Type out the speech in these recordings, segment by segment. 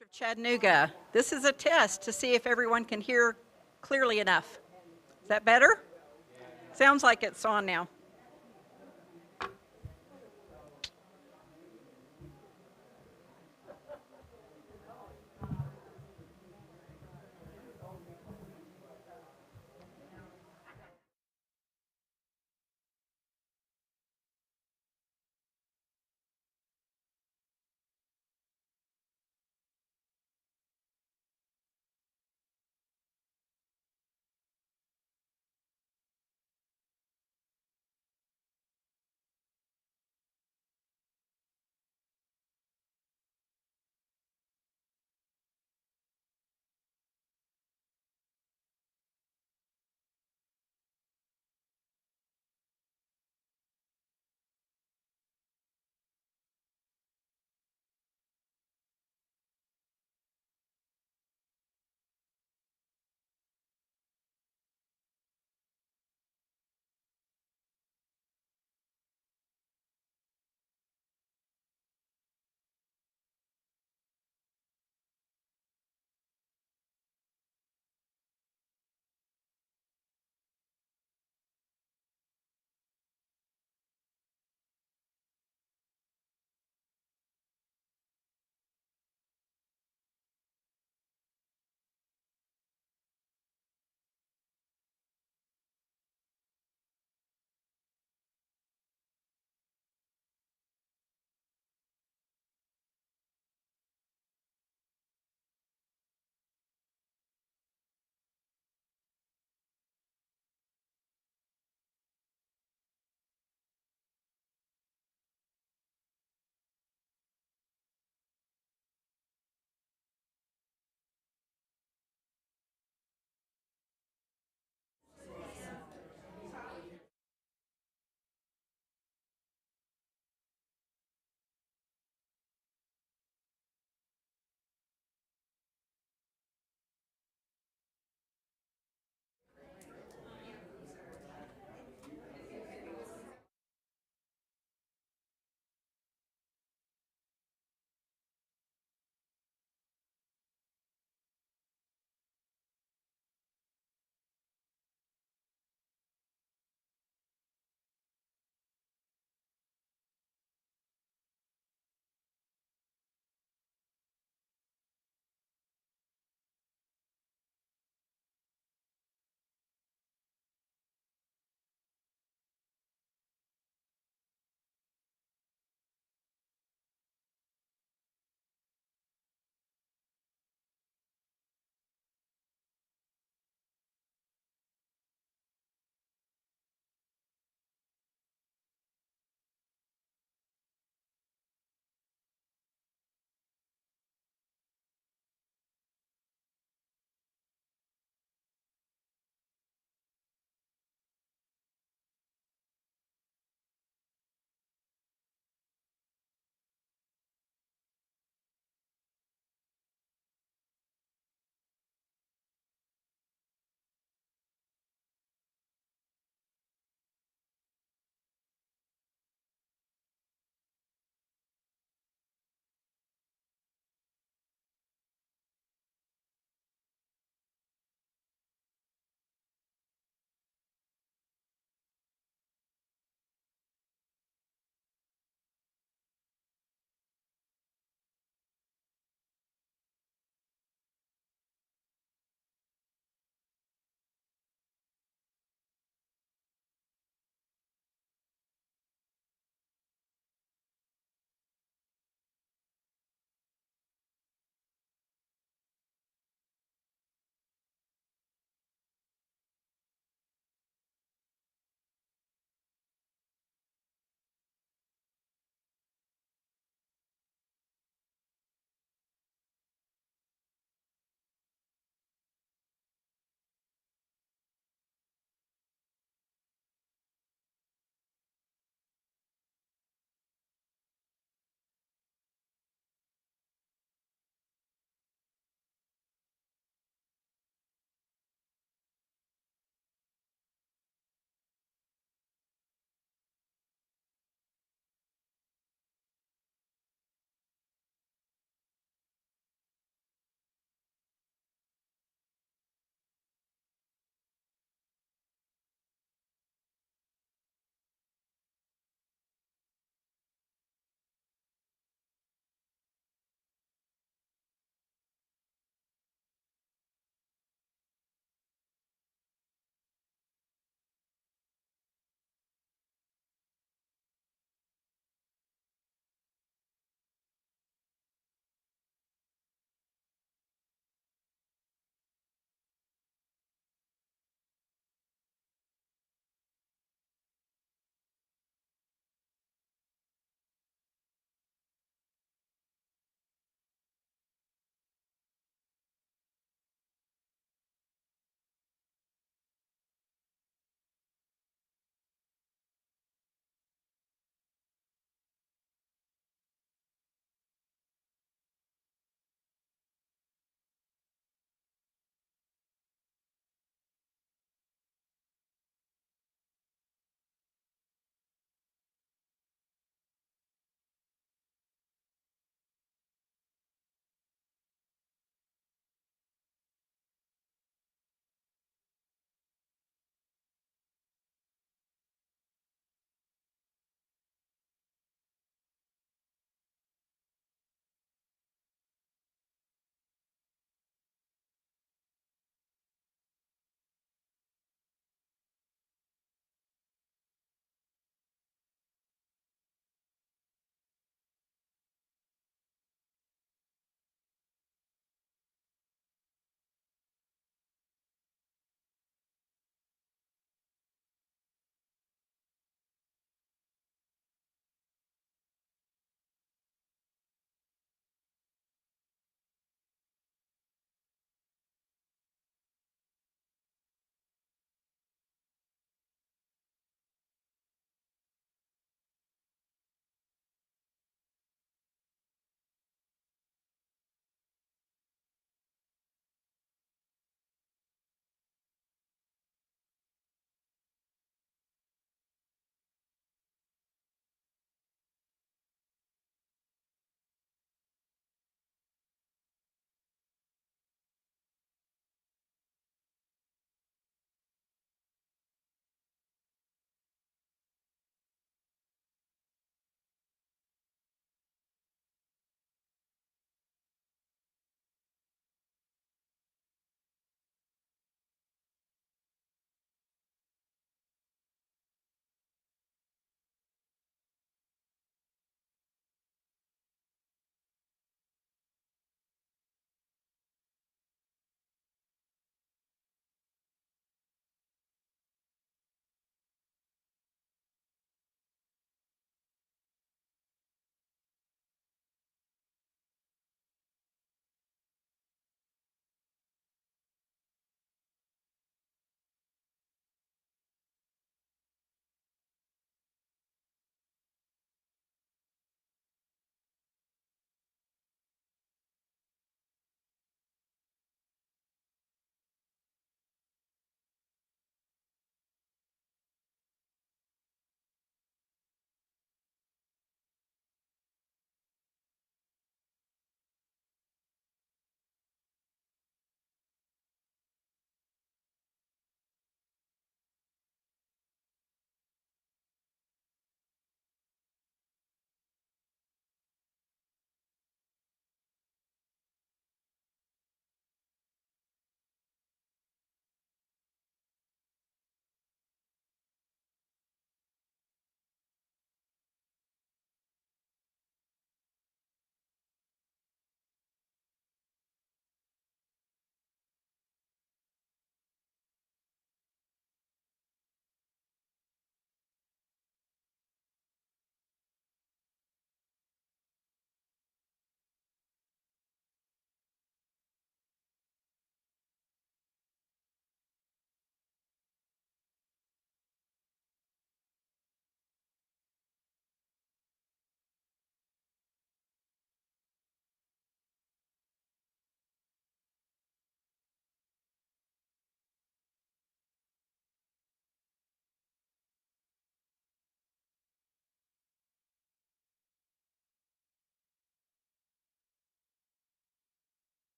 Of Chattanooga. This is a test to see if everyone can hear clearly enough. Is that better? Sounds like it's on now.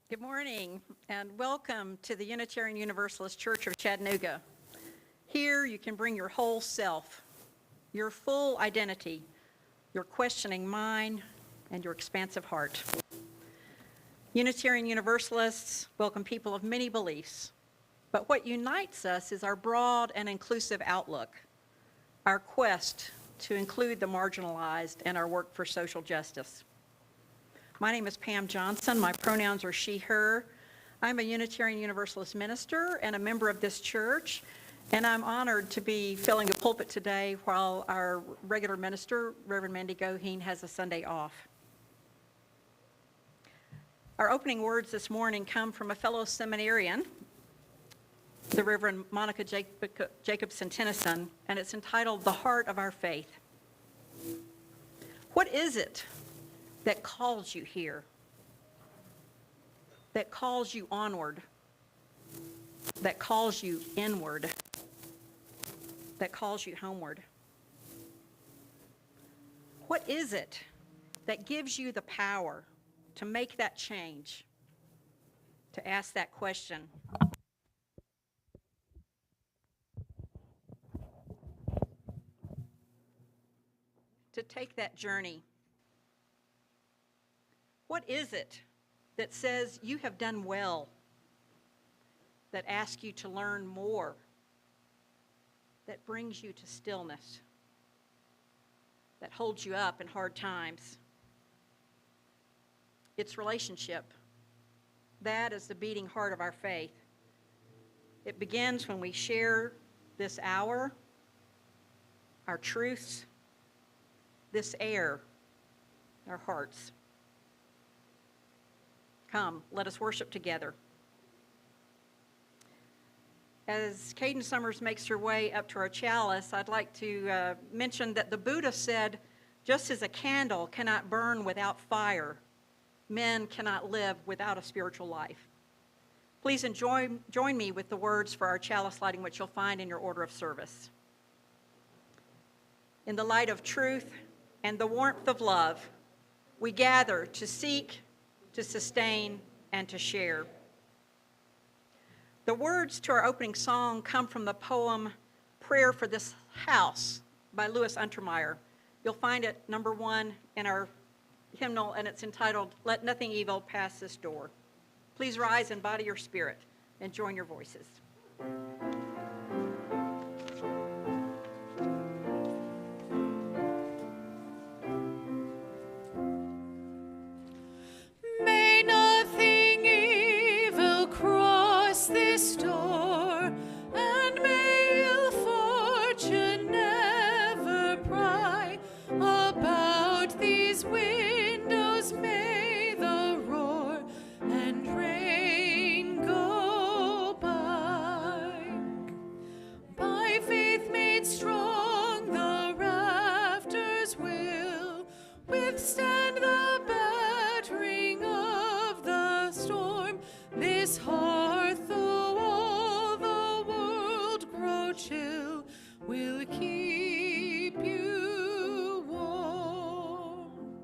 Good morning, and welcome to the Unitarian Universalist Church of Chattanooga. Here you can bring your whole self, your full identity, your questioning mind, and your expansive heart. Unitarian Universalists welcome people of many beliefs, but what unites us is our broad and inclusive outlook, our quest to include the marginalized, and our work for social justice. My name is Pam Johnson. My pronouns are she, her. I'm a Unitarian Universalist minister and a member of this church, and I'm honored to be filling the pulpit today while our regular minister, Reverend Mandy Goheen, has a Sunday off. Our opening words this morning come from a fellow seminarian, the Reverend Monica Jacobson Tennyson, and it's entitled, "The Heart of Our Faith." What is it that calls you here, that calls you onward, that calls you inward, that calls you homeward? What is it that gives you the power to make that change, to ask that question? To take that journey? What is it that says you have done well, that asks you to learn more, that brings you to stillness, that holds you up in hard times? It's relationship. That is the beating heart of our faith. It begins when we share this hour, our truths, this air, our hearts. Come, let us worship together. As Caden Summers makes her way up to our chalice, I'd like to mention that the Buddha said, just as a candle cannot burn without fire, men cannot live without a spiritual life. Please join me with the words for our chalice lighting, which you'll find in your order of service. In the light of truth and the warmth of love, we gather to seek, to sustain, and to share. The words to our opening song come from the poem Prayer for This House by Louis Untermeyer. You'll find it number 1 in our hymnal, and it's entitled, "Let Nothing Evil Pass This Door." Please rise and body your spirit and join your voices. This door, and may ill fortune never pry about these windows. May the roar and rain go by. By faith made strong, the rafters will withstand the battering of the storm. This hearth, though all the world grow chill, will keep you warm.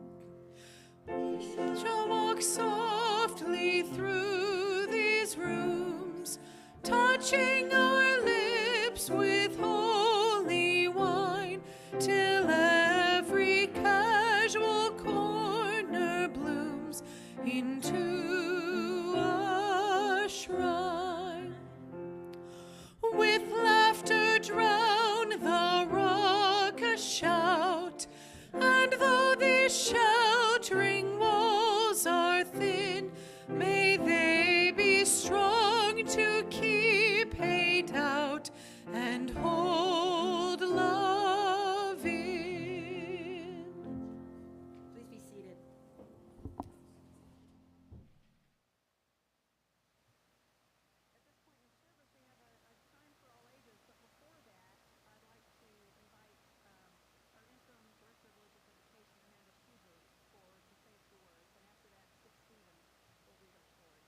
We shall walk softly through these rooms, touching our lips with holy wine, till every casual corner blooms into a shrine. With laughter drown the raucous shout, and though these sheltering walls are thin, may they be strong to keep hate out and hold love in. Please be seated. At this point in the service, we have a time for all ages, but before that, I'd like to invite our interim director of religious education, Amanda Schubert, to say a few words, and after that, Skip Stevens will read our story.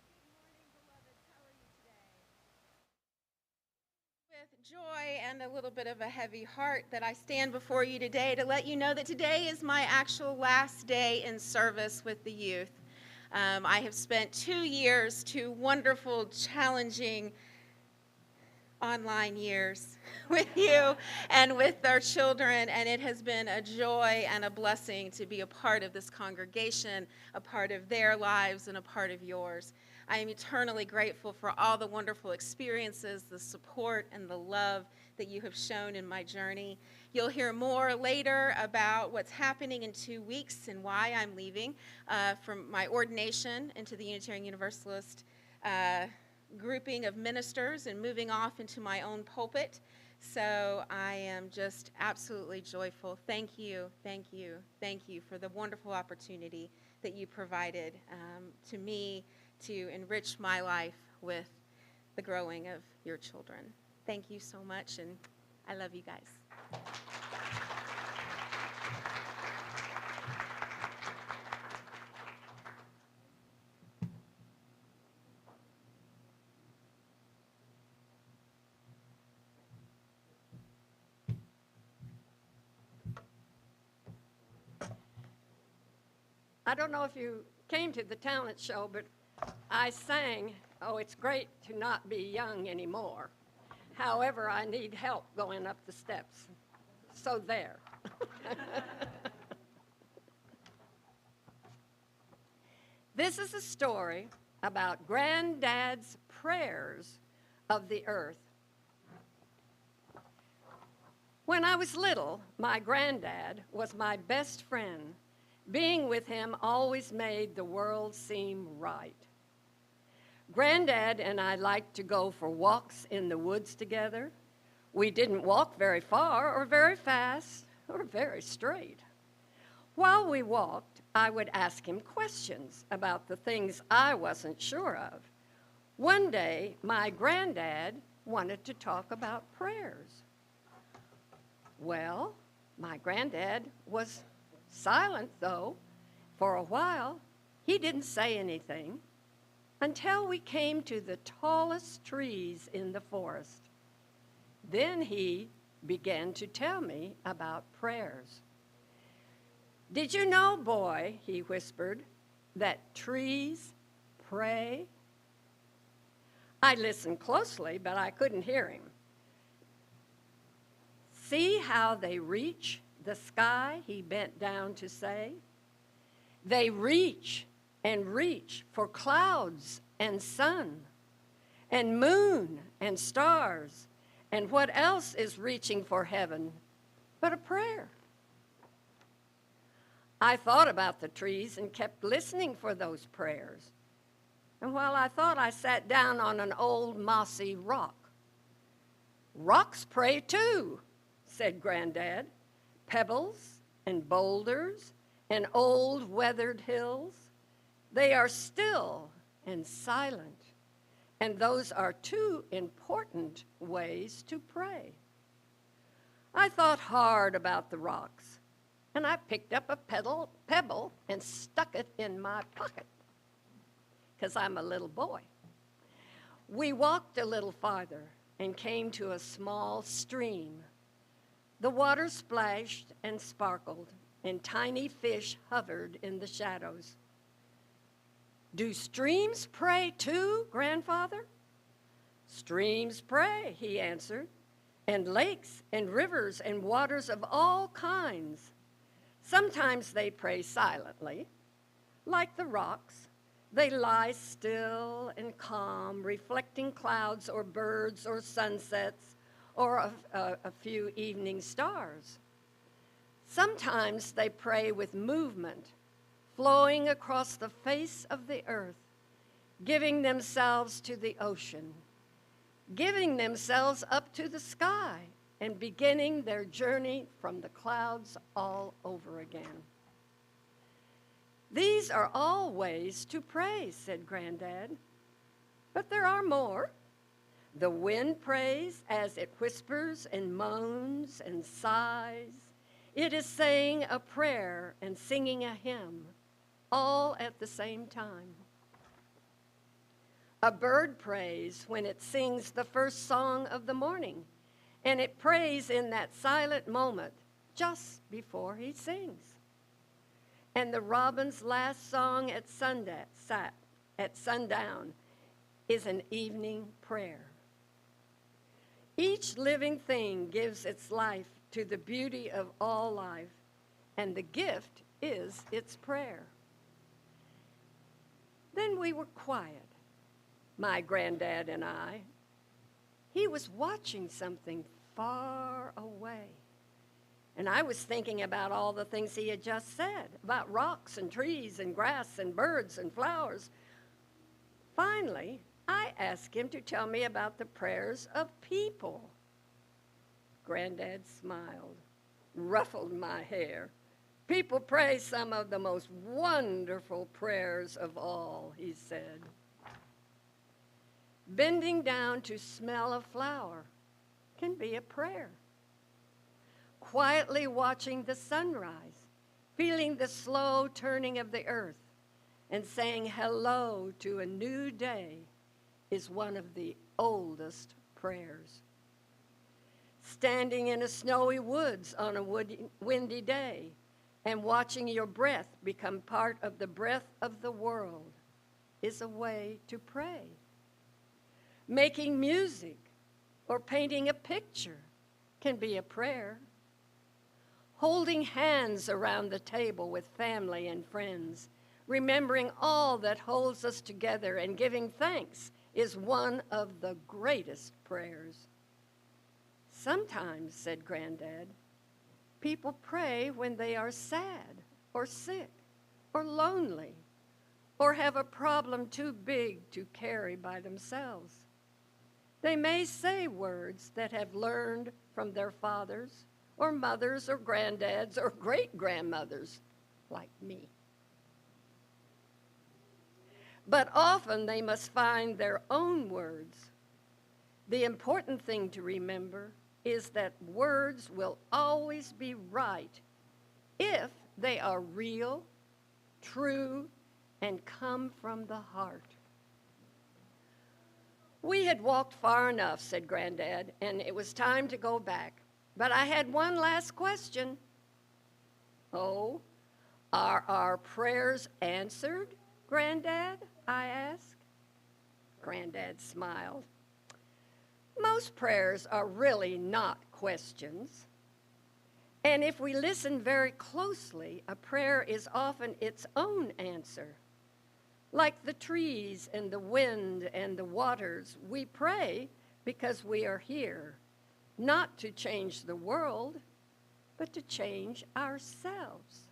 Good morning, beloveds. How are you today? With joy and a little bit of a heavy heart that I stand before you today to let you know that today is my actual last day in service with the youth. I have spent 2 years, 2 wonderful, challenging online years with you and with our children, and it has been a joy and a blessing to be a part of this congregation, a part of their lives, and a part of yours. I am eternally grateful for all the wonderful experiences, the support, and the love that you have shown in my journey. You'll hear more later about what's happening in 2 weeks and why I'm leaving from my ordination into the Unitarian Universalist grouping of ministers and moving off into my own pulpit. So I am just absolutely joyful. Thank you, thank you, thank you for the wonderful opportunity that you provided to me to enrich my life with the growing of your children. Thank you so much, and I love you guys. I don't know if you came to the talent show, but I sang, "Oh, it's great to not be young anymore. However, I need help going up the steps." So there. This is a story about Granddad's prayers of the earth. When I was little, my granddad was my best friend. Being with him always made the world seem right. Granddad and I liked to go for walks in the woods together. We didn't walk very far or very fast or very straight. While we walked, I would ask him questions about the things I wasn't sure of. One day, my granddad wanted to talk about prayers. Well, my granddad was silent, though. For a while, he didn't say anything until we came to the tallest trees in the forest. Then he began to tell me about prayers. "Did you know, boy," he whispered, "that trees pray?" I listened closely, but I couldn't hear him. "See how they reach the sky," he bent down to say. "They reach and reach for clouds and sun and moon and stars, and what else is reaching for heaven but a prayer?" I thought about the trees and kept listening for those prayers. And while I thought, I sat down on an old mossy rock. "Rocks pray too," said Granddad. "Pebbles and boulders and old weathered hills, they are still and silent, and those are 2 important ways to pray." I thought hard about the rocks, and I picked up a pebble and stuck it in my pocket, because I'm a little boy. We walked a little farther and came to a small stream. The water splashed and sparkled, and tiny fish hovered in the shadows. "Do streams pray too, Grandfather?" "Streams pray," he answered, "and lakes and rivers and waters of all kinds. Sometimes they pray silently. Like the rocks, they lie still and calm, reflecting clouds or birds or sunsets or a few evening stars. Sometimes they pray with movement, flowing across the face of the earth, giving themselves to the ocean, giving themselves up to the sky, and beginning their journey from the clouds all over again." "These are all ways to pray," said Granddad. "But there are more. The wind prays as it whispers and moans and sighs. It is saying a prayer and singing a hymn, all at the same time. A bird prays when it sings the first song of the morning, and it prays in that silent moment just before he sings. And the robin's last song at sundown is an evening prayer. Each living thing gives its life to the beauty of all life, and the gift is its prayer. Then we were quiet, my granddad and I. He was watching something far away. And I was thinking about all the things he had just said, about rocks and trees and grass and birds and flowers. Finally, I asked him to tell me about the prayers of people. Granddad smiled, ruffled my hair. People pray some of the most wonderful prayers of all, he said. Bending down to smell a flower can be a prayer. Quietly watching the sunrise, feeling the slow turning of the earth, and saying hello to a new day is one of the oldest prayers. Standing in a snowy woods on a windy day and watching your breath become part of the breath of the world is a way to pray. Making music or painting a picture can be a prayer. Holding hands around the table with family and friends, remembering all that holds us together and giving thanks is one of the greatest prayers. Sometimes, said Granddad, people pray when they are sad or sick or lonely or have a problem too big to carry by themselves. They may say words that have learned from their fathers or mothers or granddads or great-grandmothers, like me. But often they must find their own words. The important thing to remember is that words will always be right if they are real, true, and come from the heart. We had walked far enough, said Granddad, and it was time to go back. But I had one last question. Oh, are our prayers answered, Granddad? I asked. Granddad smiled. Most prayers are really not questions. And if we listen very closely, a prayer is often its own answer. Like the trees and the wind and the waters, we pray because we are here, not to change the world, but to change ourselves.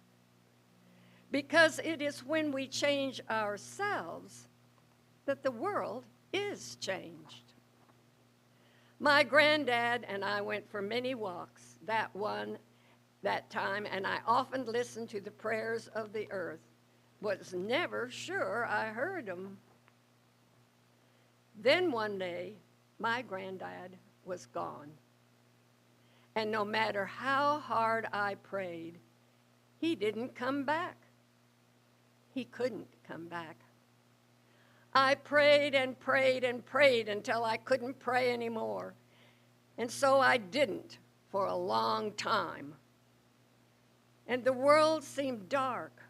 Because it is when we change ourselves that the world is changed. My granddad and I went for many walks that time, and I often listened to the prayers of the earth. Was never sure I heard them. Then one day, my granddad was gone. And no matter how hard I prayed, he didn't come back. He couldn't come back. I prayed and prayed and prayed until I couldn't pray anymore. And so I didn't for a long time. And the world seemed dark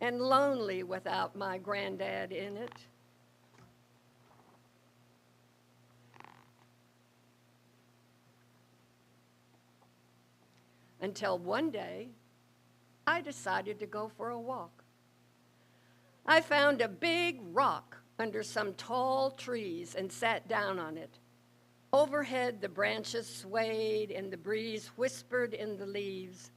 and lonely without my granddad in it. Until one day, I decided to go for a walk. I found a big rock under some tall trees and sat down on it. Overhead, the branches swayed and the breeze whispered in the leaves.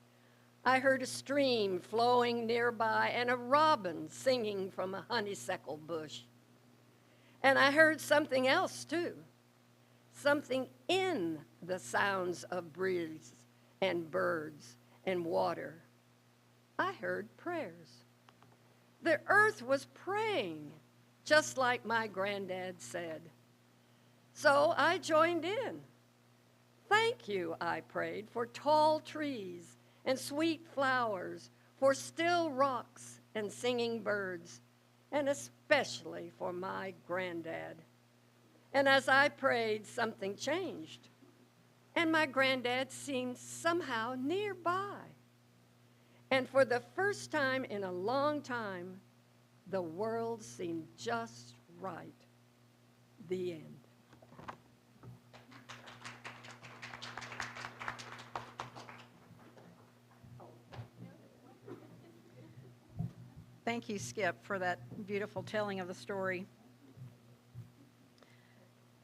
I heard a stream flowing nearby and a robin singing from a honeysuckle bush. And I heard something else too, something in the sounds of breeze and birds and water. I heard prayers. The earth was praying, just like my granddad said. So I joined in. Thank you, I prayed, for tall trees and sweet flowers, for still rocks and singing birds, and especially for my granddad. And as I prayed, something changed, and my granddad seemed somehow nearby. And for the first time in a long time, the world seemed just right. The end. Thank you, Skip, for that beautiful telling of the story.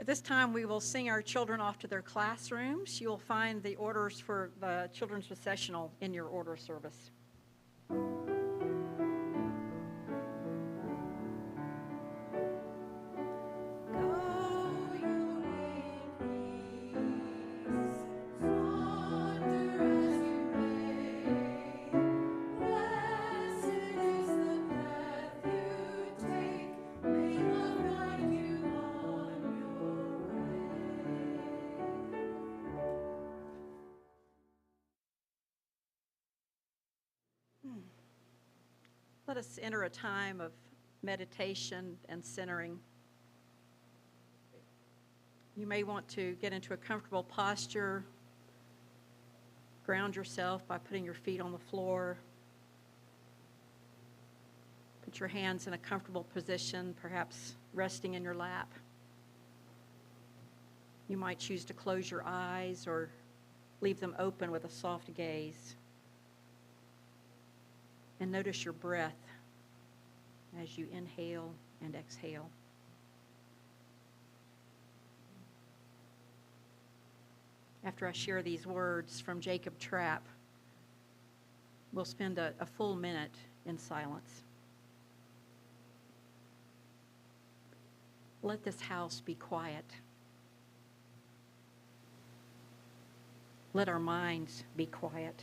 At this time, we will sing our children off to their classrooms. You'll find the orders for the children's recessional in your order service. Let us enter a time of meditation and centering. You may want to get into a comfortable posture, ground yourself by putting your feet on the floor. Put your hands in a comfortable position, perhaps resting in your lap. You might choose to close your eyes or leave them open with a soft gaze. And notice your breath as you inhale and exhale. After I share these words from Jacob Trapp, we'll spend a full minute in silence. Let this house be quiet. Let our minds be quiet.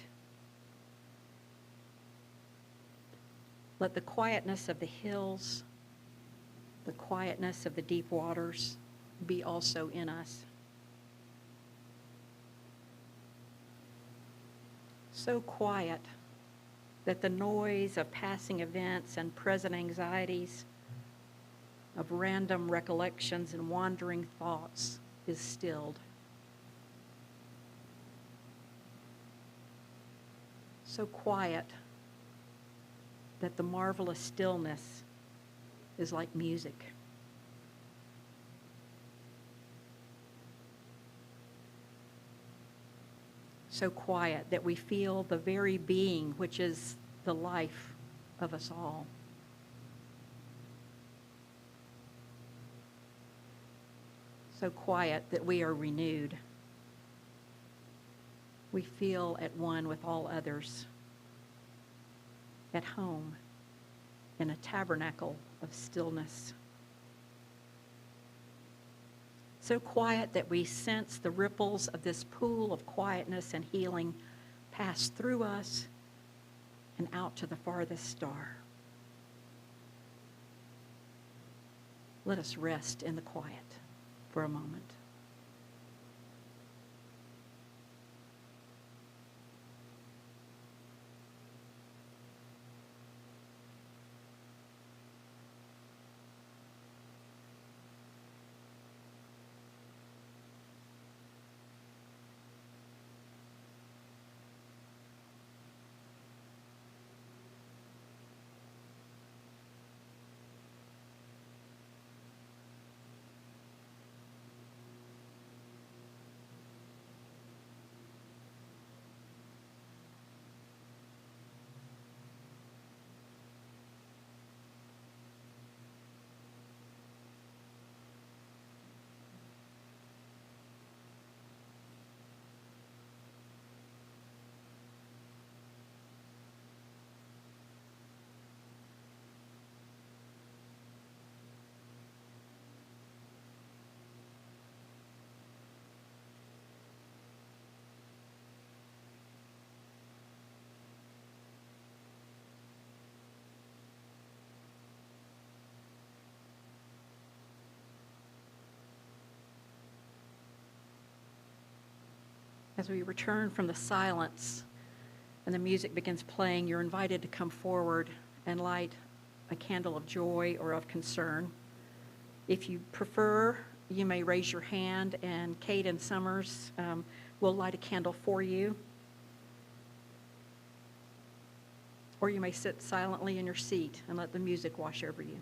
Let the quietness of the hills, the quietness of the deep waters be also in us. So quiet that the noise of passing events and present anxieties, of random recollections and wandering thoughts is stilled. So quiet that the marvelous stillness is like music. So quiet that we feel the very being which is the life of us all. So quiet that we are renewed. We feel at one with all others, at home in a tabernacle of stillness. So quiet that we sense the ripples of this pool of quietness and healing pass through us and out to the farthest star. Let us rest in the quiet for a moment. As we return from the silence and the music begins playing, you're invited to come forward and light a candle of joy or of concern. If you prefer, you may raise your hand, and Kate and Summers will light a candle for you. or you may sit silently in your seat and let the music wash over you.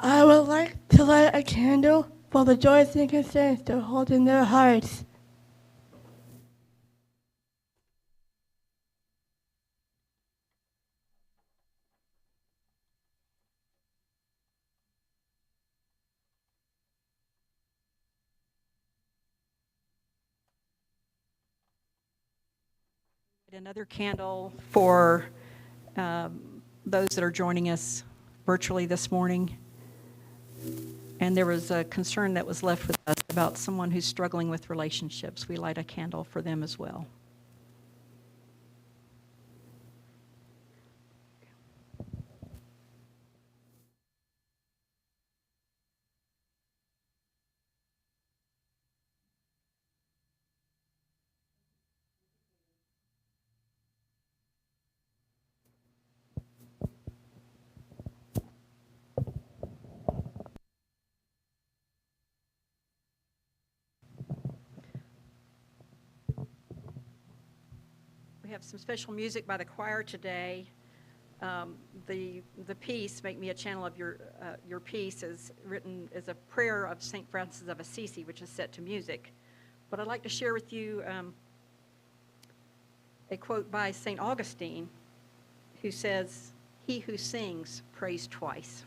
I would like to light a candle for the joys and concerns they hold in their hearts. Another candle for those that are joining us virtually this morning. And there was a concern that was left with us about someone who's struggling with relationships. We light a candle for them as well. We have some special music by the choir today. The piece, Make Me a Channel of Your Peace, is written as a prayer of St. Francis of Assisi, which is set to music. But I'd like to share with you a quote by St. Augustine, who says, "He who sings prays twice."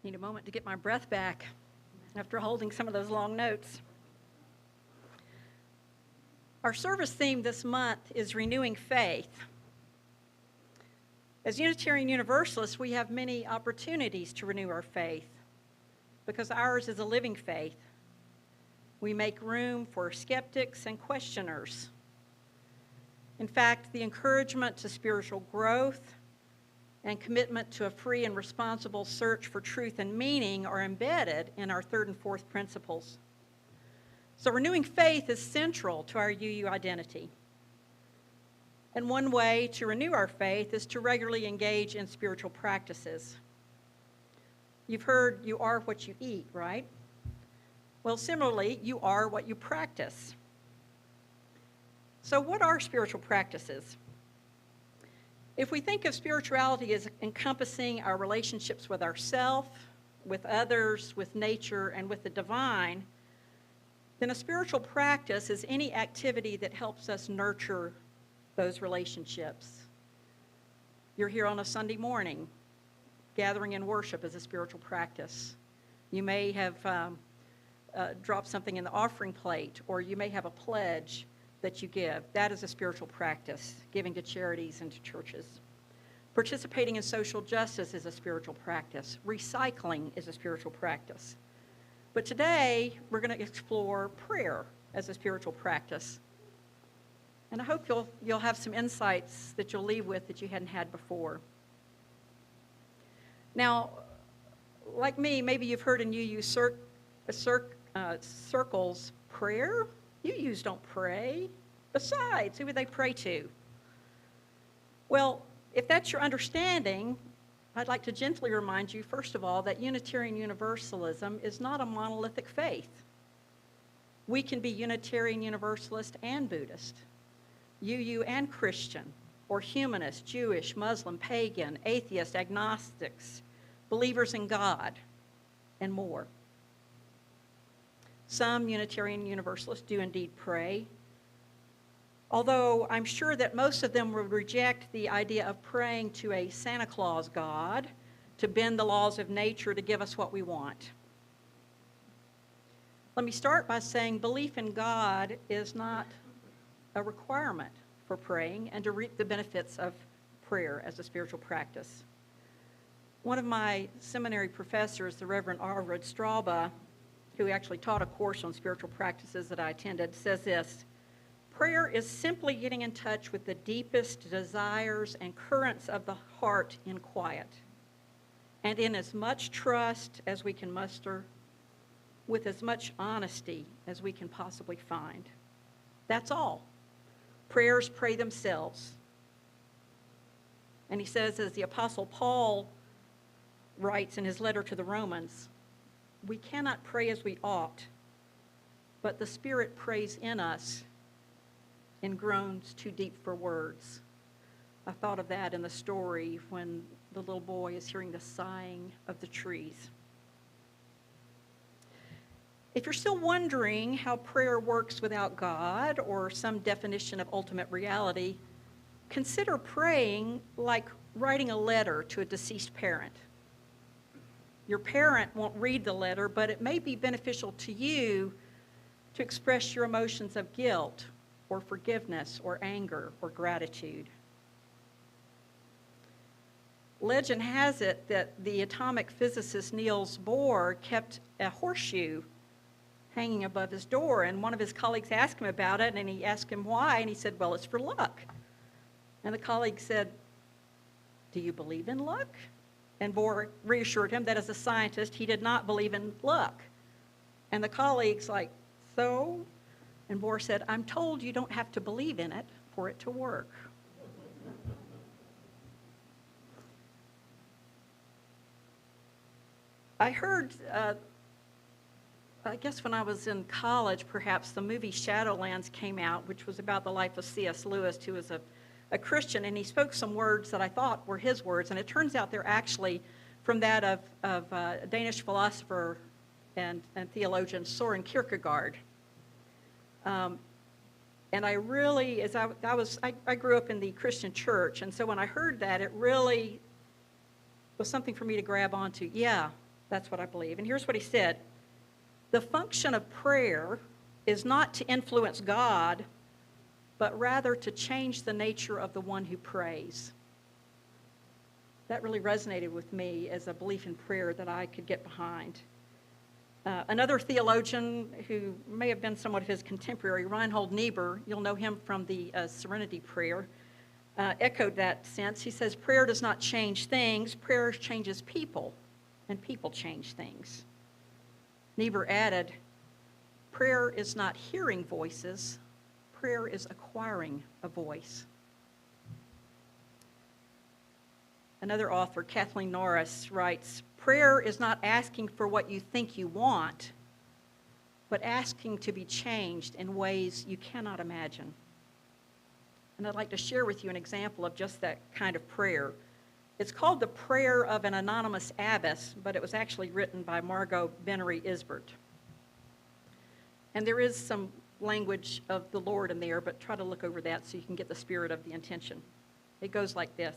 Need a moment to get my breath back after holding some of those long notes. Our service theme this month is renewing faith. As Unitarian Universalists, we have many opportunities to renew our faith because ours is a living faith. We make room for skeptics and questioners. In fact, the encouragement to spiritual growth and commitment to a free and responsible search for truth and meaning are embedded in our third and fourth principles. So renewing faith is central to our UU identity. And one way to renew our faith is to regularly engage in spiritual practices. You've heard you are what you eat, right? Well, similarly, you are what you practice. So what are spiritual practices? If we think of spirituality as encompassing our relationships with ourselves, with others, with nature, and with the divine, then a spiritual practice is any activity that helps us nurture those relationships. You're here on a Sunday morning. Gathering in worship is a spiritual practice. You may have dropped something in the offering plate, or you may have a pledge that you give. That is a spiritual practice, giving to charities and to churches. Participating in social justice is a spiritual practice. Recycling is a spiritual practice. But today, we're going to explore prayer as a spiritual practice. And I hope you'll have some insights that you'll leave with that you hadn't had before. Now, like me, maybe you've heard in UU circles, prayer? UUs don't pray. Besides, who would they pray to? Well, if that's your understanding, I'd like to gently remind you, first of all, that Unitarian Universalism is not a monolithic faith. We can be Unitarian Universalist and Buddhist, UU and Christian, or humanist, Jewish, Muslim, pagan, atheist, agnostics, believers in God, and more. Some Unitarian Universalists do indeed pray, although I'm sure that most of them would reject the idea of praying to a Santa Claus God to bend the laws of nature to give us what we want. Let me start by saying belief in God is not a requirement for praying and to reap the benefits of prayer as a spiritual practice. One of my seminary professors, the Reverend R. Rod Strauba, who actually taught a course on spiritual practices that I attended, says this: prayer is simply getting in touch with the deepest desires and currents of the heart in quiet, and in as much trust as we can muster, with as much honesty as we can possibly find. That's all. Prayers pray themselves. And he says, as the Apostle Paul writes in his letter to the Romans, we cannot pray as we ought, but the Spirit prays in us in groans too deep for words. I thought of that in the story when the little boy is hearing the sighing of the trees. If you're still wondering how prayer works without God or some definition of ultimate reality, consider praying like writing a letter to a deceased parent. Your parent won't read the letter, but it may be beneficial to you to express your emotions of guilt or forgiveness or anger or gratitude. Legend has it that the atomic physicist Niels Bohr kept a horseshoe hanging above his door, and one of his colleagues asked him about it, and he asked him why, and he said, well, it's for luck. And the colleague said, do you believe in luck? And Bohr reassured him that as a scientist, he did not believe in luck. And the colleague's like, so? And Bohr said, I'm told you don't have to believe in it for it to work. I heard, I guess when I was in college, perhaps, the movie Shadowlands came out, which was about the life of C.S. Lewis, who was a Christian, and he spoke some words that I thought were his words, and it turns out they're actually from that of a Danish philosopher and theologian Søren Kierkegaard. And I really, I grew up in the Christian church, and so when I heard that, it really was something for me to grab onto. Yeah, That's what I believe. And here's what he said. The function of prayer is not to influence God, but rather to change the nature of the one who prays. That really resonated with me as a belief in prayer that I could get behind. Another theologian who may have been somewhat of his contemporary, Reinhold Niebuhr, you'll know him from the Serenity Prayer, echoed that sense. He says, prayer does not change things, prayer changes people, and people change things. Niebuhr added, prayer is not hearing voices, prayer is acquiring a voice. Another author, Kathleen Norris, writes, prayer is not asking for what you think you want, but asking to be changed in ways you cannot imagine. And I'd like to share with you an example of just that kind of prayer. It's called the Prayer of an Anonymous Abbess, but it was actually written by Margot Benery Isbert. And there is some language of the Lord in there, but try to look over that so you can get the spirit of the intention. It goes like this.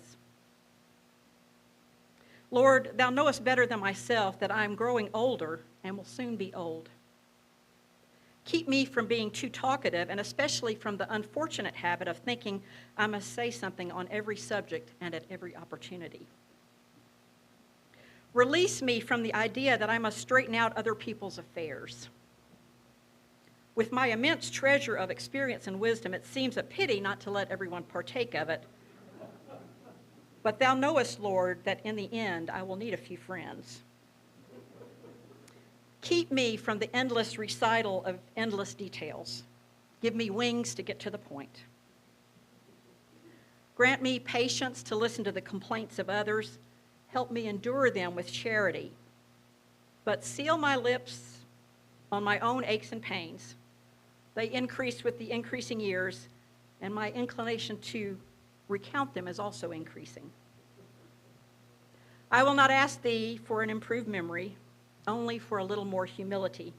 Lord, thou knowest better than myself that I am growing older and will soon be old. Keep me from being too talkative, and especially from the unfortunate habit of thinking I must say something on every subject and at every opportunity. Release me from the idea that I must straighten out other people's affairs. With my immense treasure of experience and wisdom, it seems a pity not to let everyone partake of it. But thou knowest, Lord, that in the end I will need a few friends. Keep me from the endless recital of endless details. Give me wings to get to the point. Grant me patience to listen to the complaints of others. Help me endure them with charity. But seal my lips on my own aches and pains. They increase with the increasing years, and my inclination to recount them is also increasing. I will not ask thee for an improved memory, only for a little more humility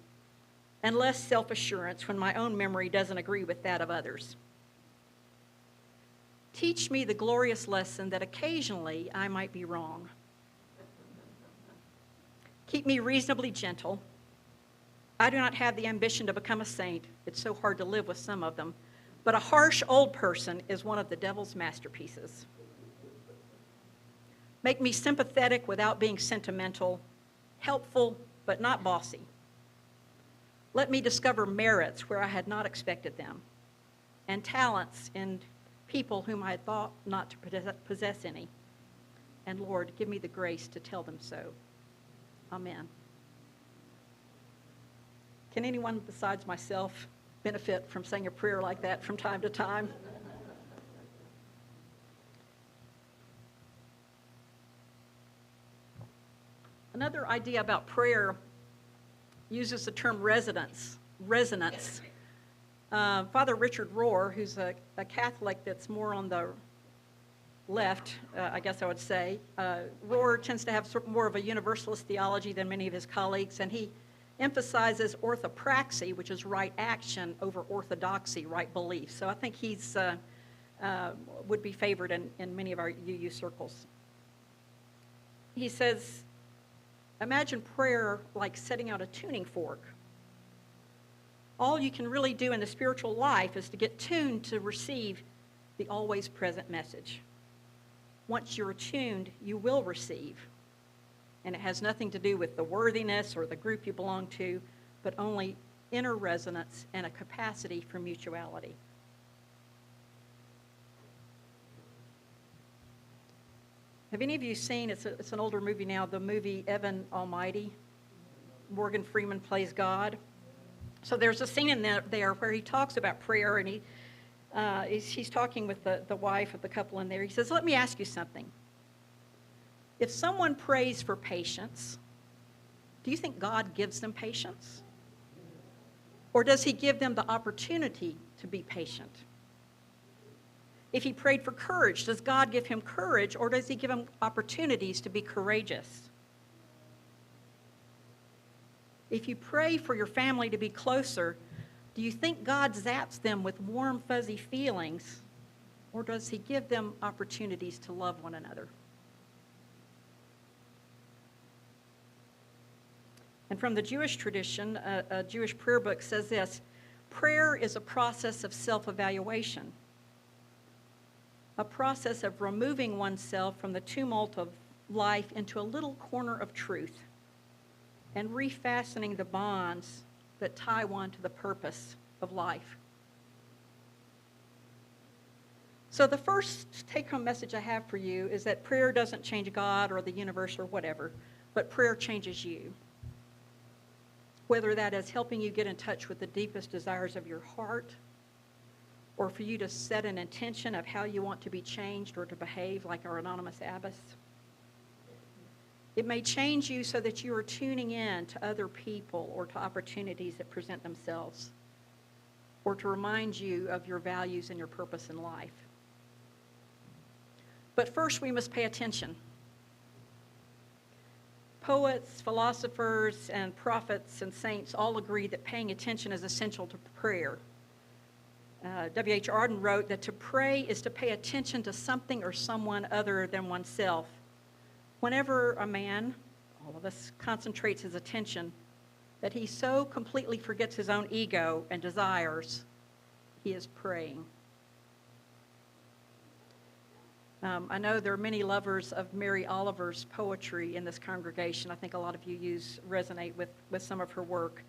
and less self-assurance when my own memory doesn't agree with that of others. Teach me the glorious lesson that occasionally I might be wrong. Keep me reasonably gentle. I do not have the ambition to become a saint. It's so hard to live with some of them. But a harsh old person is one of the devil's masterpieces. Make me sympathetic without being sentimental, helpful but not bossy. Let me discover merits where I had not expected them, and talents in people whom I had thought not to possess any. And Lord, give me the grace to tell them so. Amen. Can anyone besides myself benefit from saying a prayer like that from time to time? Another idea about prayer uses the term resonance. Father Richard Rohr, who's a Catholic that's more on the left, I guess I would say, Rohr tends to have more of a universalist theology than many of his colleagues, and he emphasizes orthopraxy, which is right action, over orthodoxy, right belief. So I think he's would be favored in many of our UU circles. He says, imagine prayer like setting out a tuning fork. All you can really do in the spiritual life is to get tuned to receive the always present message. Once you're attuned, you will receive. And it has nothing to do with the worthiness or the group you belong to, but only inner resonance and a capacity for mutuality. Have any of you seen, it's an older movie now, the movie Evan Almighty? Morgan Freeman plays God. So there's a scene in there where he talks about prayer, and he's talking with the wife of the couple in there. He says, let me ask you something. If someone prays for patience, do you think God gives them patience? Or does he give them the opportunity to be patient? If he prayed for courage, does God give him courage, or does he give him opportunities to be courageous? If you pray for your family to be closer, do you think God zaps them with warm, fuzzy feelings, or does he give them opportunities to love one another? And from the Jewish tradition, a Jewish prayer book says this: prayer is a process of self-evaluation, a process of removing oneself from the tumult of life into a little corner of truth and refastening the bonds that tie one to the purpose of life. So the first take-home message I have for you is that prayer doesn't change God or the universe or whatever, but prayer changes you. Whether that is helping you get in touch with the deepest desires of your heart, or for you to set an intention of how you want to be changed or to behave like our anonymous abbess. It may change you so that you are tuning in to other people or to opportunities that present themselves, or to remind you of your values and your purpose in life. But first, we must pay attention. Poets, philosophers, and prophets and saints all agree that paying attention is essential to prayer. W.H. Auden wrote that to pray is to pay attention to something or someone other than oneself. Whenever a man, all of us, concentrates his attention that he so completely forgets his own ego and desires, he is praying. I know there are many lovers of Mary Oliver's poetry in this congregation. I think a lot of you resonate with some of her work.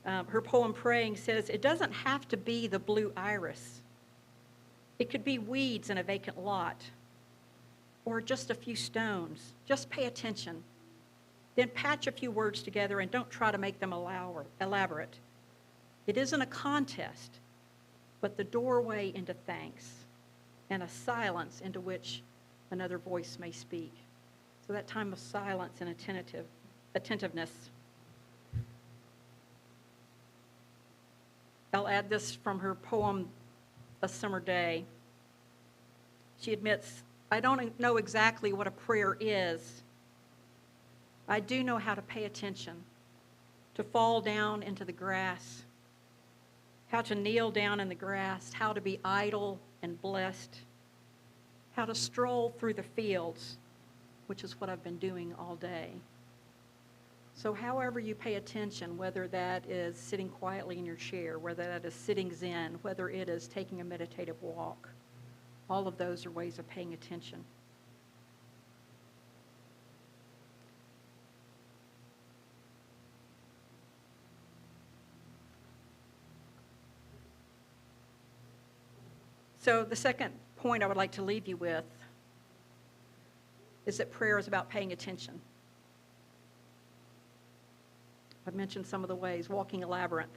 Her poem, Praying, says, it doesn't have to be the blue iris. It could be weeds in a vacant lot, or just a few stones. Just pay attention. Then patch a few words together and don't try to make them elaborate. It isn't a contest, but the doorway into thanks and a silence into which another voice may speak. So that time of silence and attentiveness. I'll add this from her poem, A Summer Day. She admits, I don't know exactly what a prayer is. I do know how to pay attention, to fall down into the grass, how to kneel down in the grass, how to be idle and blessed, how to stroll through the fields, which is what I've been doing all day. So however you pay attention, whether that is sitting quietly in your chair, whether that is sitting Zen, whether it is taking a meditative walk, all of those are ways of paying attention. So the second point I would like to leave you with is that prayer is about paying attention. I've mentioned some of the ways: walking a labyrinth,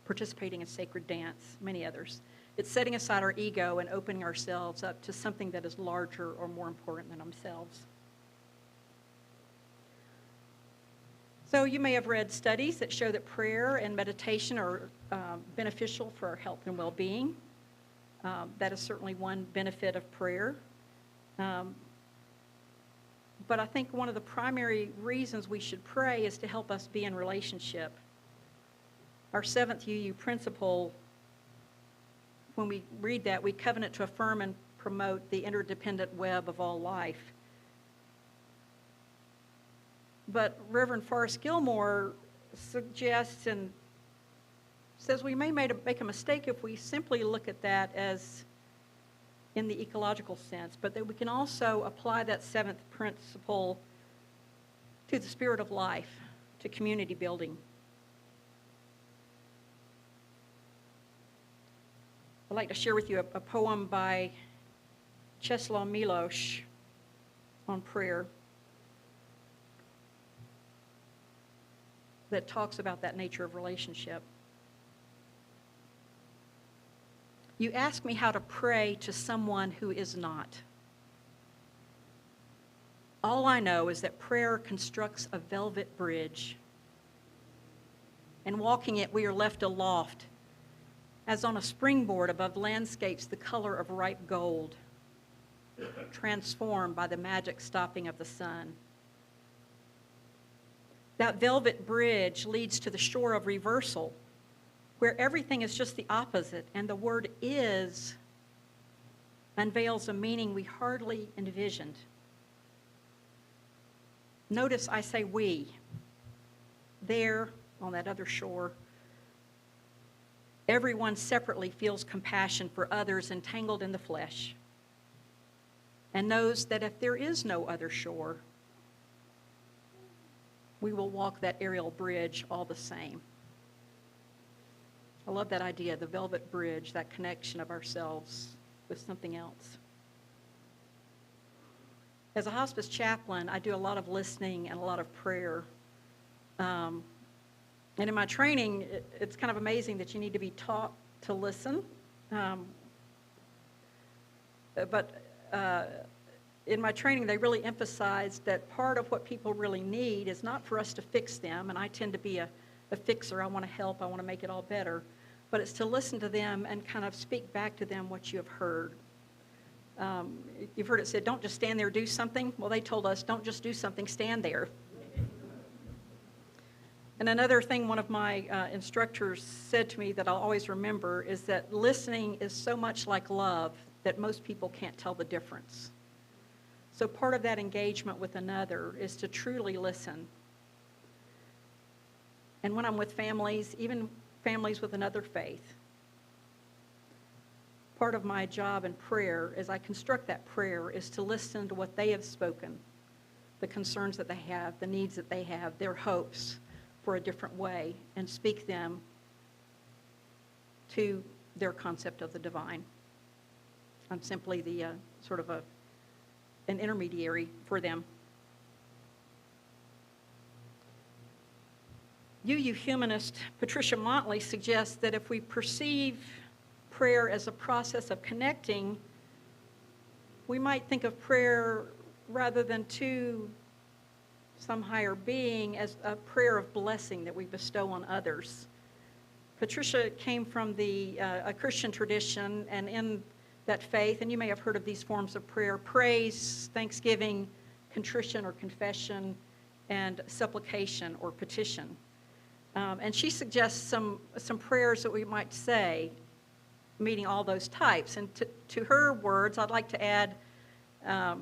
participating in sacred dance, many others. It's setting aside our ego and opening ourselves up to something that is larger or more important than ourselves. So you may have read studies that show that prayer and meditation are beneficial for our health and well-being. That is certainly one benefit of prayer. But I think one of the primary reasons we should pray is to help us be in relationship. Our 7th UU principle, when we read that, we covenant to affirm and promote the interdependent web of all life. But Reverend Forrest Gilmore suggests and says we may make a mistake if we simply look at that as in the ecological sense, but that we can also apply that 7th principle to the spirit of life, to community building. I'd like to share with you a poem by Czeslaw Milosz on prayer that talks about that nature of relationship. You ask me how to pray to someone who is not. All I know is that prayer constructs a velvet bridge, and walking it we are left aloft, as on a springboard above landscapes the color of ripe gold, transformed by the magic stopping of the sun. That velvet bridge leads to the shore of reversal, where everything is just the opposite, and the word is unveils a meaning we hardly envisioned. Notice I say we. there on that other shore, everyone separately feels compassion for others entangled in the flesh and knows that if there is no other shore, we will walk that aerial bridge all the same. I love that idea, the velvet bridge, that connection of ourselves with something else. As a hospice chaplain, I do a lot of listening and a lot of prayer. And in my training, it's kind of amazing that you need to be taught to listen. But in my training, they really emphasized that part of what people really need is not for us to fix them, and I tend to be a fixer. I want to help. I want to make it all better. But it's to listen to them and kind of speak back to them what you have heard. You've heard it said, don't just stand there, do something. Well, they told us, don't just do something, stand there. And another thing one of my instructors said to me that I'll always remember is that listening is so much like love that most people can't tell the difference. So part of that engagement with another is to truly listen. And when I'm with families, even families with another faith, part of my job in prayer, as I construct that prayer, is to listen to what they have spoken, the concerns that they have, the needs that they have, their hopes for a different way, and speak them to their concept of the divine. I'm simply the sort of an intermediary for them. UU humanist Patricia Motley suggests that if we perceive prayer as a process of connecting, we might think of prayer rather than to some higher being as a prayer of blessing that we bestow on others. Patricia came from a Christian tradition, and in that faith, and you may have heard of these forms of prayer: praise, thanksgiving, contrition or confession, and supplication or petition. And she suggests some prayers that we might say, meeting all those types. And to her words, I'd like to add a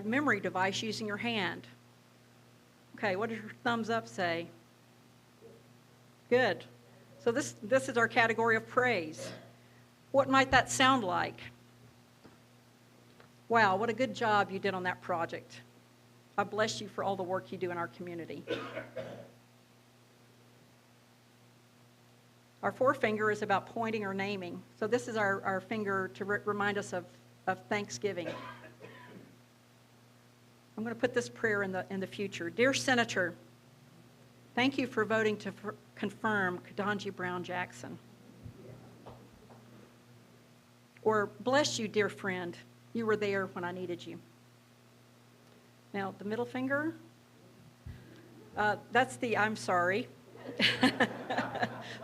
memory device using your hand. Okay, what does your thumbs up say? Good. So this is our category of praise. What might that sound like? Wow, what a good job you did on that project. I bless you for all the work you do in our community. Our forefinger is about pointing or naming. So this is our finger to remind us of Thanksgiving. I'm going to put this prayer in the future. Dear Senator, thank you for voting to confirm Ketanji Brown Jackson. Or bless you, dear friend. You were there when I needed you. Now, the middle finger, that's the I'm sorry.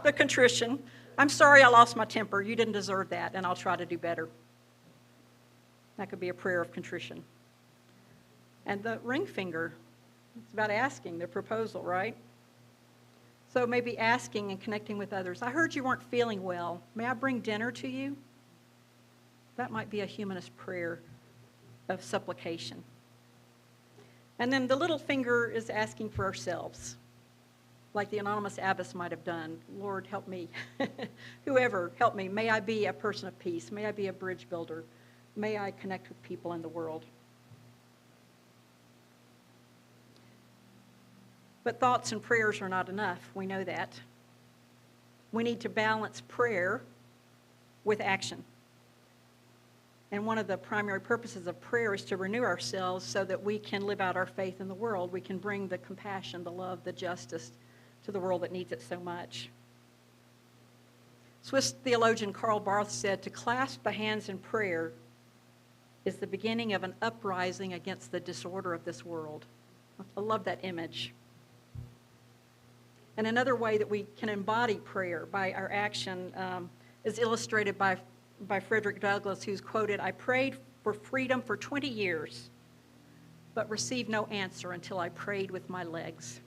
The contrition. I'm sorry I lost my temper. You didn't deserve that, and I'll try to do better. That could be a prayer of contrition. And the ring finger, it's about asking, the proposal, right? So maybe asking and connecting with others. I heard you weren't feeling well. May I bring dinner to you? That might be a humanist prayer of supplication. And then the little finger is asking for ourselves, like the anonymous abbess might have done. Lord, help me. Whoever, help me. May I be a person of peace. May I be a bridge builder. May I connect with people in the world. But thoughts and prayers are not enough. We know that. We need to balance prayer with action. And one of the primary purposes of prayer is to renew ourselves so that we can live out our faith in the world. We can bring the compassion, the love, the justice to the world that needs it so much. Swiss theologian Karl Barth said, to clasp the hands in prayer is the beginning of an uprising against the disorder of this world. I love that image. And another way that we can embody prayer by our action is illustrated by Frederick Douglass, who's quoted, I prayed for freedom for 20 years, but received no answer until I prayed with my legs.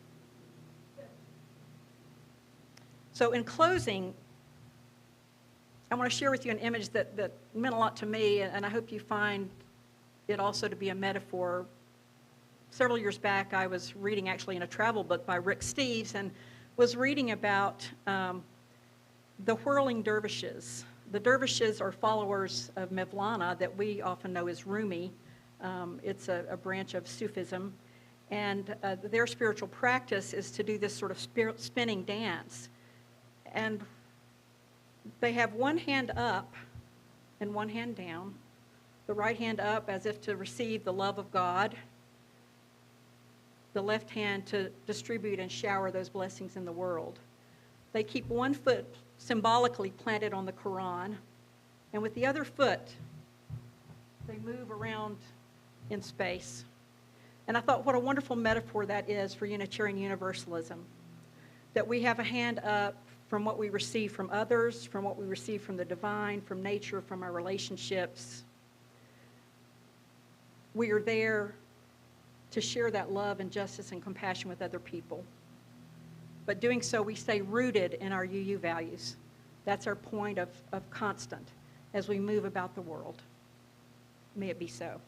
So in closing, I want to share with you an image that meant a lot to me, and I hope you find it also to be a metaphor several years back, I was reading actually in a travel book by Rick Steves and was reading about the whirling dervishes. The dervishes are followers of Mevlana that we often know as Rumi. It's a branch of Sufism. And their spiritual practice is to do this sort of spinning dance. And they have one hand up and one hand down, the right hand up as if to receive the love of God, the left hand to distribute and shower those blessings in the world. They keep one foot symbolically planted on the Quran, and with the other foot, they move around in space. And I thought what a wonderful metaphor that is for Unitarian Universalism, that we have a hand up from what we receive from others, from what we receive from the divine, from nature, from our relationships. We are there to share that love and justice and compassion with other people. But doing so, we stay rooted in our UU values. That's our point of constant as we move about the world. May it be so.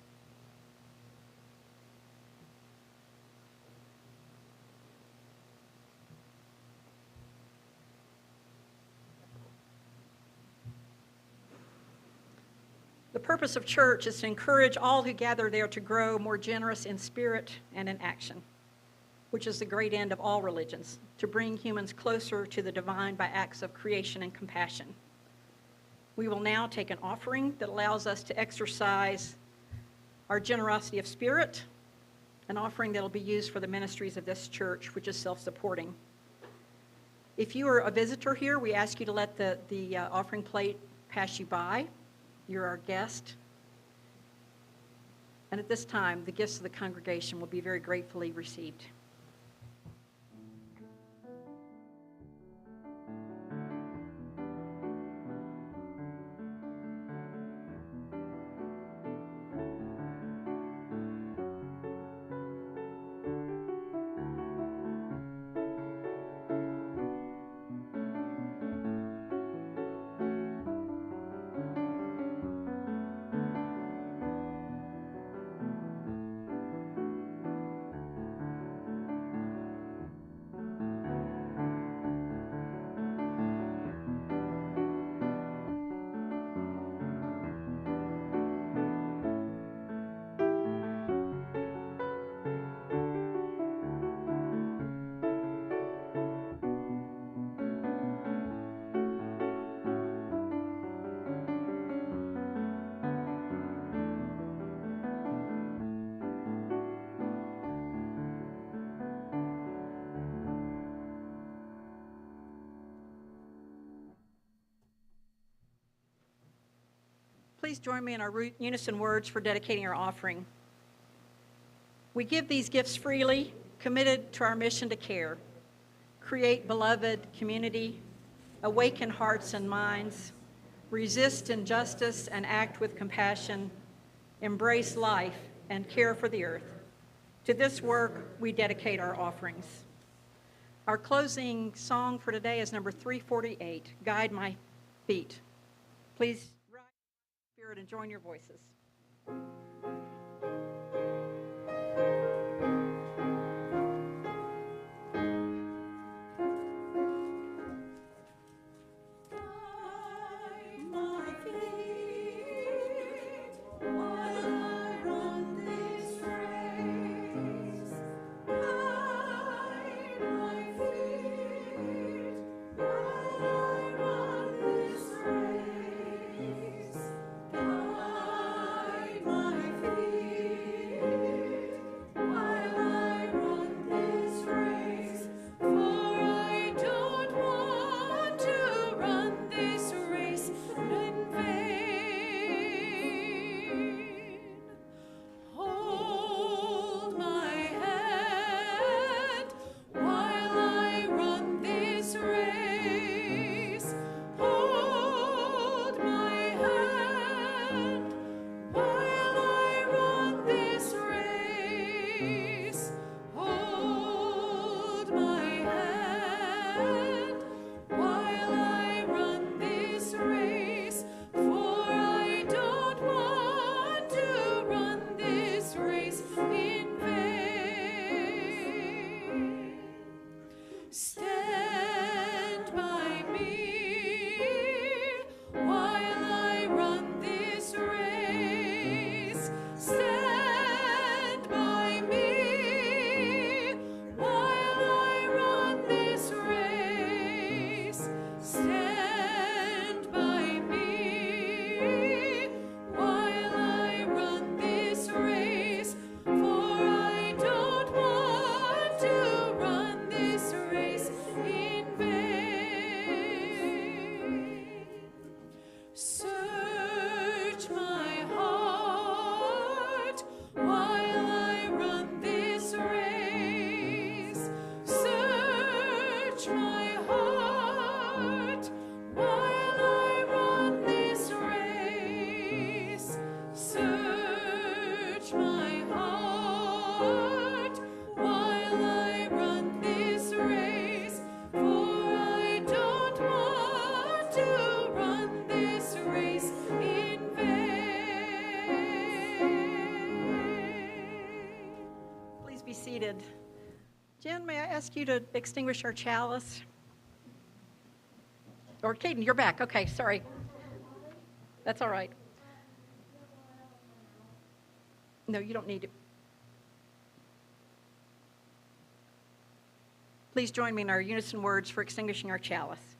The purpose of church is to encourage all who gather there to grow more generous in spirit and in action, which is the great end of all religions, to bring humans closer to the divine by acts of creation and compassion. We will now take an offering that allows us to exercise our generosity of spirit, an offering that will be used for the ministries of this church, which is self-supporting. If you are a visitor here, we ask you to let the offering plate pass you by. You're our guest. And at this time, the gifts of the congregation will be very gratefully received. Please join me in our unison words for dedicating our offering. We give these gifts freely, committed to our mission to care, create beloved community, awaken hearts and minds, resist injustice and act with compassion, embrace life and care for the earth. To this work, we dedicate our offerings. Our closing song for today is number 348, Guide My Feet. Please rise in spirit and join your voices. Search my heart while I run this race. Search my heart while I run this race. Search my heart while I run this race. For I don't want to run this race in vain. Please be seated. Jen, may I ask you to extinguish our chalice? Or Caden, you're back. Okay, sorry. That's all right. No, you don't need it. Please join me in our unison words for extinguishing our chalice.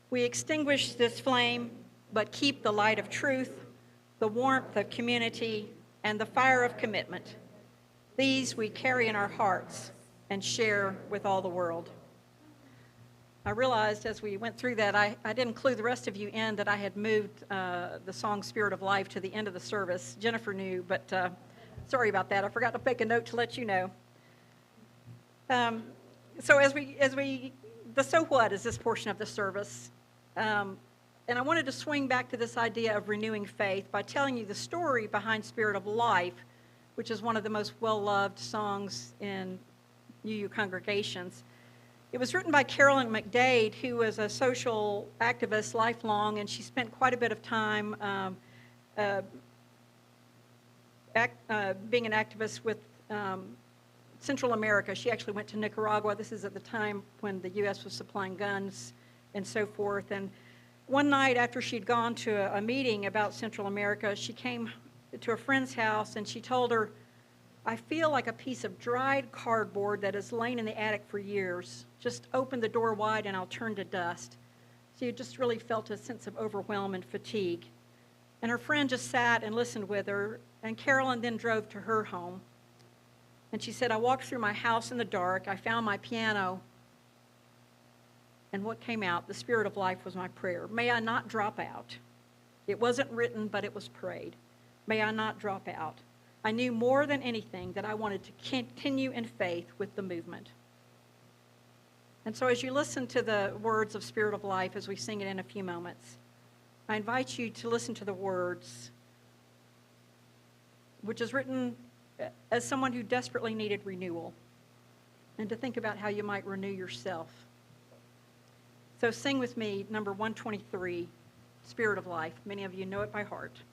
We extinguish this flame, but keep the light of truth, the warmth of community, and the fire of commitment. These we carry in our hearts and share with all the world. I realized as we went through that, I didn't clue the rest of you in that I had moved the song Spirit of Life to the end of the service. Jennifer knew, but sorry about that. I forgot to make a note to let you know. So the so what is this portion of the service. And I wanted to swing back to this idea of renewing faith by telling you the story behind Spirit of Life, which is one of the most well-loved songs in UU congregations. It was written by Carolyn McDade, who was a social activist lifelong, and she spent quite a bit of time being an activist with Central America. She actually went to Nicaragua. This is at the time when the U.S. was supplying guns and so forth. And one night after she'd gone to a meeting about Central America, she came to a friend's house and she told her, "I feel like a piece of dried cardboard that has lain in the attic for years. Just open the door wide and I'll turn to dust." So you just really felt a sense of overwhelm and fatigue. And her friend just sat and listened with her, and Carolyn then drove to her home. And she said, "I walked through my house in the dark. I found my piano. And what came out, the Spirit of Life, was my prayer. May I not drop out. It wasn't written, but it was prayed. May I not drop out. I knew more than anything that I wanted to continue in faith with the movement." And so as you listen to the words of Spirit of Life as we sing it in a few moments, I invite you to listen to the words, which is written as someone who desperately needed renewal, and to think about how you might renew yourself. So sing with me number 123, Spirit of Life. Many of you know it by heart.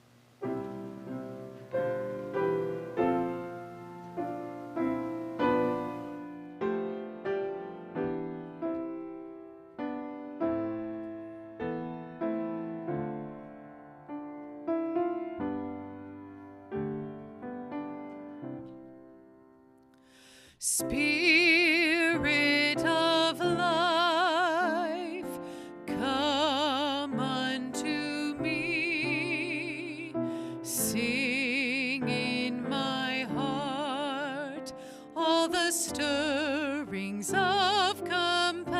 Spirit of life, come unto me. Sing in my heart all the stirrings of compassion.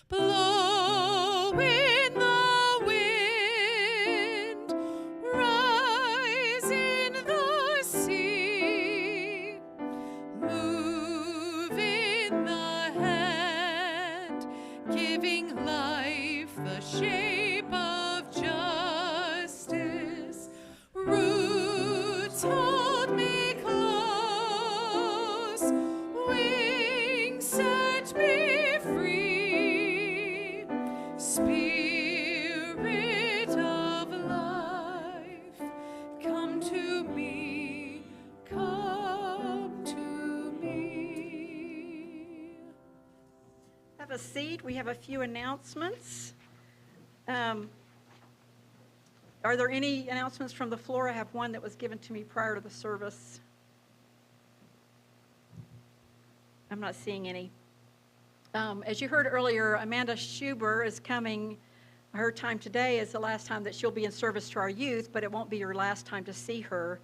Blow in the wind, rise in the sea, move in the hand, giving life the shape of justice. Roots hold me close, wings set me free. Spirit of life, come to me, come to me. Have a seat. We have a few announcements. Are there any announcements from the floor? I have one that was given to me prior to the service. I'm not seeing any. As you heard earlier, Amanda Schuber is coming. Her time today is the last time that she'll be in service to our youth, but it won't be your last time to see her.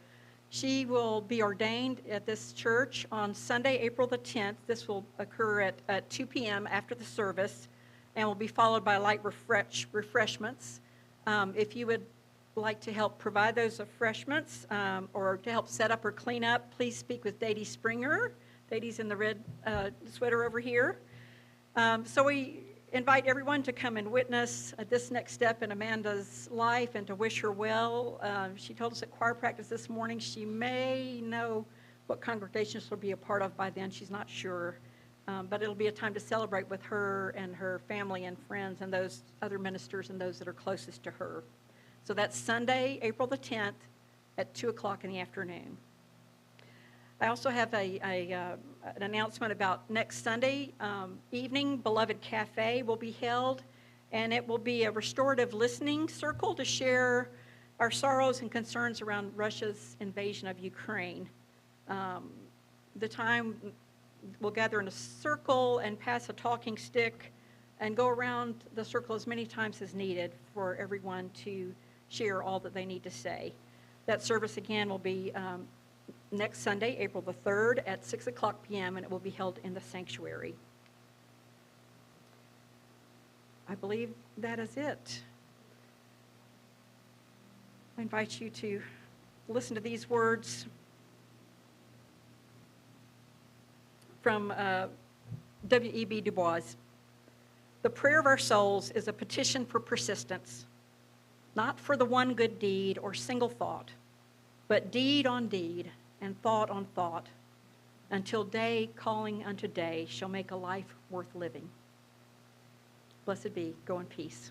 She will be ordained at this church on Sunday, April the 10th. This will occur at 2 p.m. after the service. and will be followed by light refreshments. If you would like to help provide those refreshments or to help set up or clean up, please speak with Dady Springer. Dady's in the red sweater over here. So we invite everyone to come and witness this next step in Amanda's life and to wish her well. She told us at choir practice this morning she may know what congregation she'll be a part of by then. She's not sure. But it'll be a time to celebrate with her and her family and friends and those other ministers and those that are closest to her. So that's Sunday, April the 10th at 2 o'clock in the afternoon. I also have an announcement about next Sunday evening. Beloved Cafe will be held, and it will be a restorative listening circle to share our sorrows and concerns around Russia's invasion of Ukraine. The time we'll gather in a circle and pass a talking stick and go around the circle as many times as needed for everyone to share all that they need to say. That service again will be next Sunday, April the 3rd at 6 o'clock p.m. and it will be held in the sanctuary. I believe that is it. I invite you to listen to these words from W.E.B. Du Bois. The prayer of our souls is a petition for persistence, not for the one good deed or single thought, but deed on deed and thought on thought, until day calling unto day shall make a life worth living. Blessed be. Go in peace.